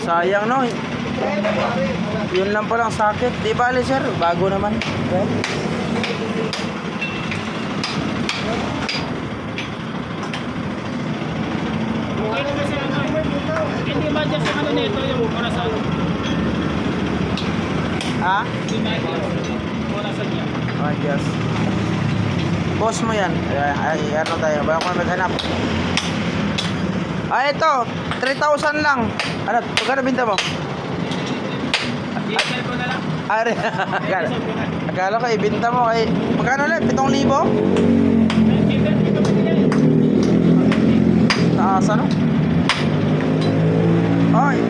Sayang no. Yun lang palang sakit. Di bali sir, bago naman. Okay. Hindi ba dyan sa ano nito yung orasan? Ha? Hindi ba yung orasan niya? Oh, yes. Boss mo yan. Ay, ano tayo? Bago ko maghanap. Ah, ito. 3,000 lang. Ano? Magkano binta mo? Diesel ko na lang. Ari. Akala ko ibinta mo kay magkano ulit? 7,000? Taas ano? Ay.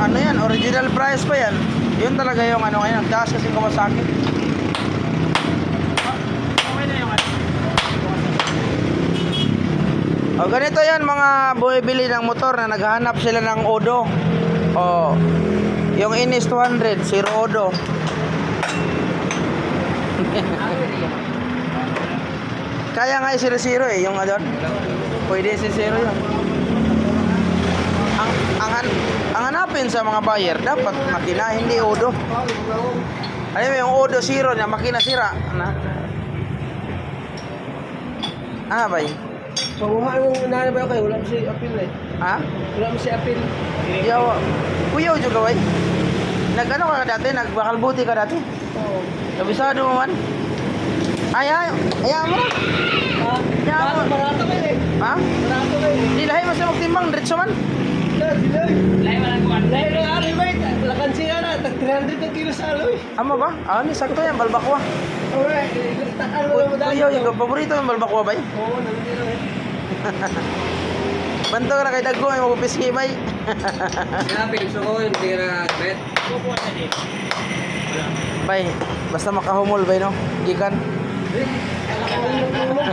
Ano yan? Original price pa yan. Yun talaga yung ano ngayon. Taas kasi Kawasaki. Okay na yung ano. O ganito yan mga bumibili ng motor na naghahanap sila ng Odo. O yung Inis 200, zero Odo. Kaya nga yung 0-0 eh, yung adon. Pwede si 0 yun. Ang hanapin sa mga buyer, dapat makina, hindi Odo. Alam mo yung Odo 0 na makina sira. Ano ba yun? Panguha yung nanay ba kayo? Wala mo si Apil eh. Ha? Wala mo si Apil. Yawa. Kuya juga way. Nag-ano ka dati? Nagbakalbuti ka dati? Oo. Kabisado mo man? Ay, mo. Ha? Kaya mo. Barato ka eh. Ha? Barato ka eh. Di lahi mo sa magtimbang, diretso man. Dilay. Lahi wala ko ano. Dahil na ari ba? Lakan siya na. Tag 300 ang kilo sa aloy. Amo ba? Ah, ni sakto yan, balbakwa. Alright. Takan mo lang mo dahil. Kuya, yung paborito yung balbakwa ba? Oo, nandito lang eh. Banto ka na kay Dago, ay mapupiski ba? Sinabi, gusto ko yung hindi na bet. Kukuha na din. Bay, basta makahumol bay no? Gikan. Alam ko yung tulog.